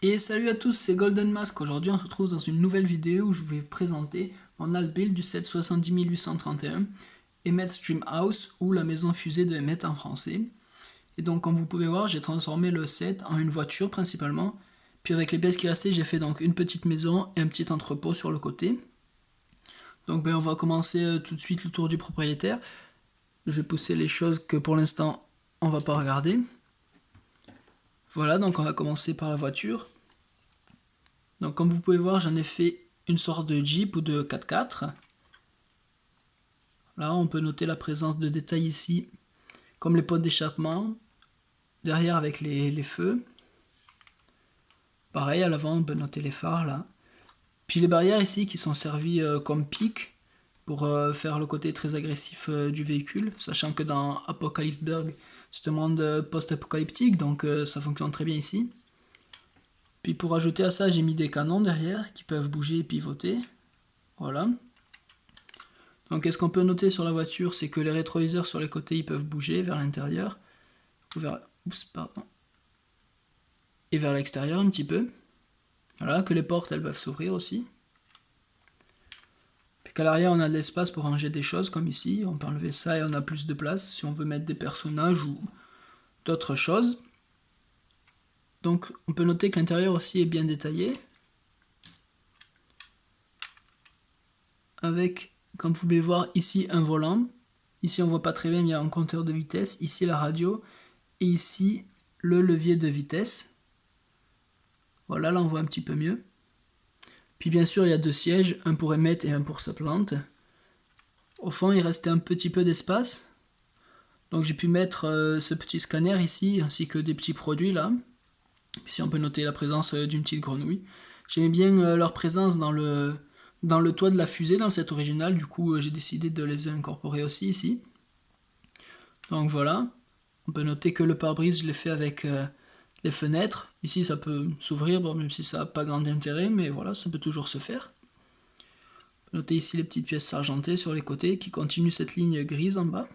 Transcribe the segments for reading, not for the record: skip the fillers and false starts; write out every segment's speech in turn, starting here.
Et salut à tous, c'est Golden Mask. Aujourd'hui, on se retrouve dans une nouvelle vidéo où je vais présenter mon alt build du set 70831 Emmet Streamhouse, ou la maison fusée de Emmet en français. Et donc, comme vous pouvez voir, j'ai transformé le set en une voiture principalement. Puis avec les pièces qui restaient, j'ai fait donc une petite maison et un petit entrepôt sur le côté. Donc on va commencer tout de suite le tour du propriétaire. Je vais pousser les choses que pour l'instant on va pas regarder. Voilà, donc on va commencer par la voiture. Donc comme vous pouvez voir, j'en ai fait une sorte de Jeep ou de 4x4. Là, on peut noter la présence de détails ici, comme les pots d'échappement, derrière avec les feux. Pareil, à l'avant, on peut noter les phares là. Puis les barrières ici qui sont servies comme pics pour faire le côté très agressif du véhicule, sachant que dans Apocalypseburg, c'est un monde post-apocalyptique, donc ça fonctionne très bien ici. Puis pour ajouter à ça, j'ai mis des canons derrière qui peuvent bouger et pivoter. Voilà. Donc qu'est-ce qu'on peut noter sur la voiture, c'est que les rétroviseurs sur les côtés ils peuvent bouger vers l'intérieur ou vers, et vers l'extérieur un petit peu. Voilà, que les portes elles peuvent s'ouvrir aussi. Puis qu'à l'arrière on a de l'espace pour ranger des choses comme ici, on peut enlever ça et on a plus de place si on veut mettre des personnages ou d'autres choses. Donc on peut noter que l'intérieur aussi est bien détaillé, avec, comme vous pouvez voir ici, un volant. Ici on voit pas très bien, mais il y a un compteur de vitesse, ici la radio, et ici le levier de vitesse. Voilà, là on voit un petit peu mieux. Puis bien sûr il y a deux sièges, un pour Emmet et un pour sa plante. Au fond il restait un petit peu d'espace, donc j'ai pu mettre ce petit scanner ici, ainsi que des petits produits là. Ici on peut noter la présence d'une petite grenouille. J'aimais bien leur présence dans le toit de la fusée dans le set original, du coup j'ai décidé de les incorporer aussi ici. Donc voilà, on peut noter que le pare-brise je l'ai fait avec les fenêtres. Ici ça peut s'ouvrir, bon, même si ça n'a pas grand intérêt, mais voilà, ça peut toujours se faire. On peut noter ici les petites pièces argentées sur les côtés qui continuent cette ligne grise en bas.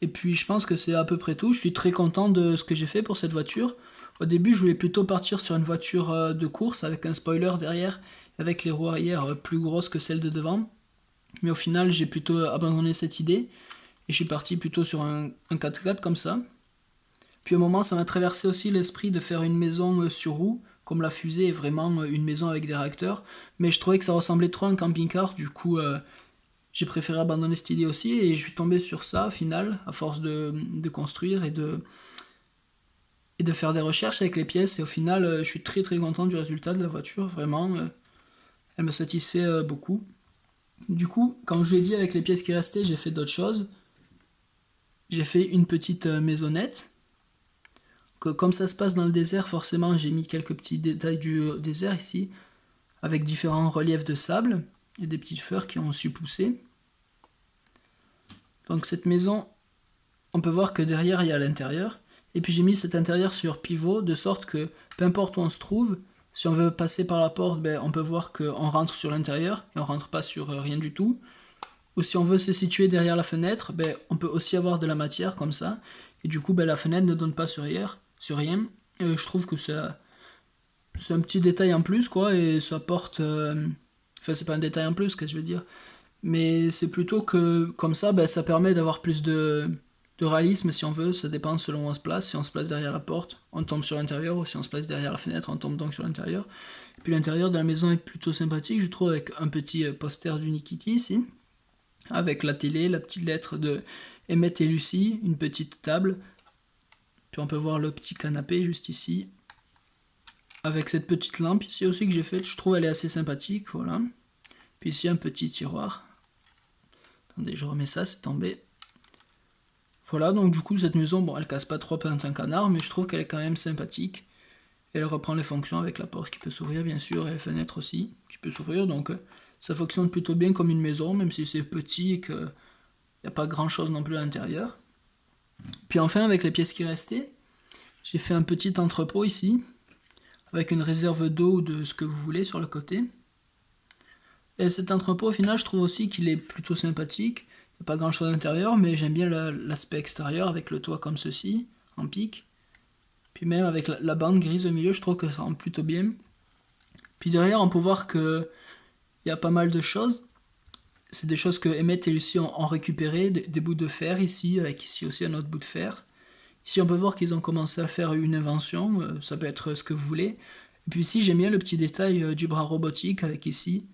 Et puis je pense que c'est à peu près tout. Je suis très content de ce que j'ai fait pour cette voiture. Au début je voulais plutôt partir sur une voiture de course avec un spoiler derrière, avec les roues arrière plus grosses que celles de devant. Mais au final j'ai plutôt abandonné cette idée et je suis parti plutôt sur un 4x4 comme ça. Puis au moment ça m'a traversé aussi l'esprit de faire une maison sur roue, comme la fusée est vraiment une maison avec des réacteurs. Mais je trouvais que ça ressemblait trop à un camping-car, du coup j'ai préféré abandonner cette idée aussi et je suis tombé sur ça au final, à force de construire et de faire des recherches avec les pièces. Et au final, je suis très très content du résultat de la voiture, vraiment, elle me satisfait beaucoup. Du coup, comme je l'ai dit, avec les pièces qui restaient, j'ai fait d'autres choses. J'ai fait une petite maisonnette. Comme ça se passe dans le désert, forcément, j'ai mis quelques petits détails du désert ici, avec différents reliefs de sable et des petites fleurs qui ont su pousser. Donc cette maison, on peut voir que derrière il y a l'intérieur. Et puis j'ai mis cet intérieur sur pivot, de sorte que peu importe où on se trouve, si on veut passer par la porte, on peut voir qu'on rentre sur l'intérieur et on rentre pas sur rien du tout. Ou si on veut se situer derrière la fenêtre, on peut aussi avoir de la matière comme ça. Et du coup, la fenêtre ne donne pas sur rien. Et je trouve que c'est un petit détail en plus, quoi, et ça porte... Enfin, c'est pas un détail en plus, ce que je veux dire. Mais c'est plutôt que, comme ça, ça permet d'avoir plus de réalisme si on veut. Ça dépend selon où on se place. Si on se place derrière la porte, on tombe sur l'intérieur, ou si on se place derrière la fenêtre, on tombe donc sur l'intérieur. Puis l'intérieur de la maison est plutôt sympathique, je trouve, avec un petit poster d'Unikitty ici, avec la télé, la petite lettre de Emmet et Lucie, une petite table. Puis on peut voir le petit canapé juste ici, avec cette petite lampe ici aussi que j'ai faite. Je trouve elle est assez sympathique, voilà. Puis ici un petit tiroir. Attendez, je remets ça, c'est tombé. Voilà, donc du coup cette maison, bon, elle casse pas trop un canard, mais je trouve qu'elle est quand même sympathique. Elle reprend les fonctions avec la porte qui peut s'ouvrir bien sûr, et les fenêtres aussi qui peut s'ouvrir, donc ça fonctionne plutôt bien comme une maison, même si c'est petit et qu'il n'y a pas grand chose non plus à l'intérieur. Puis enfin, avec les pièces qui restaient, j'ai fait un petit entrepôt ici, avec une réserve d'eau ou de ce que vous voulez sur le côté. Et cet entrepôt, au final, je trouve aussi qu'il est plutôt sympathique. Il n'y a pas grand chose à l'intérieur, mais j'aime bien l'aspect extérieur avec le toit comme ceci, en pic. Puis même avec la bande grise au milieu, je trouve que ça rend plutôt bien. Puis derrière, on peut voir que il y a pas mal de choses. C'est des choses que Emmett et Lucie ont récupéré, des bouts de fer ici, avec ici aussi un autre bout de fer. Ici, on peut voir qu'ils ont commencé à faire une invention, ça peut être ce que vous voulez. Et puis ici, j'aime bien le petit détail du bras robotique, avec ici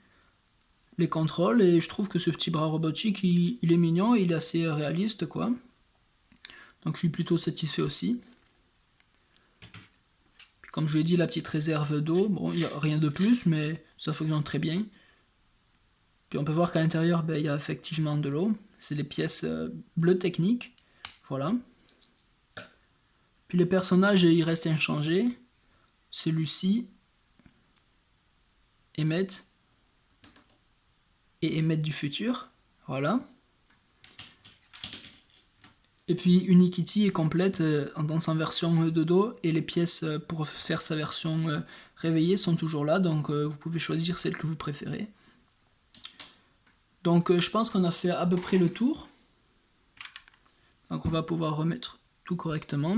les contrôles, et je trouve que ce petit bras robotique, il est mignon, il est assez réaliste, quoi. Donc je suis plutôt satisfait aussi. Puis, comme je l'ai dit, la petite réserve d'eau, bon, il n'y a rien de plus, mais ça fonctionne très bien. Puis on peut voir qu'à l'intérieur, il y a effectivement de l'eau. C'est des pièces bleues techniques. Voilà. Puis les personnages, ils restent inchangés. C'est Lucie, Emmett et Emmett du futur. Voilà. Et puis Unikitty est complète dans sa version dodo, et les pièces pour faire sa version réveillée sont toujours là, donc vous pouvez choisir celle que vous préférez. Donc je pense qu'on a fait à peu près le tour. Donc on va pouvoir remettre tout correctement.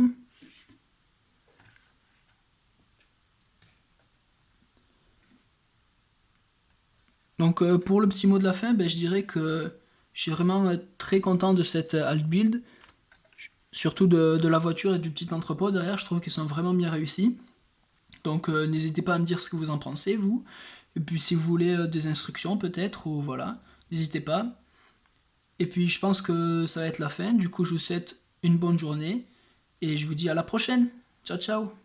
Donc pour le petit mot de la fin, je dirais que je suis vraiment très content de cette alt build. Surtout de la voiture et du petit entrepôt derrière, je trouve qu'ils sont vraiment bien réussis. Donc n'hésitez pas à me dire ce que vous en pensez, vous. Et puis si vous voulez des instructions peut-être, ou voilà, n'hésitez pas. Et puis je pense que ça va être la fin, du coup je vous souhaite une bonne journée, et je vous dis à la prochaine. Ciao ciao.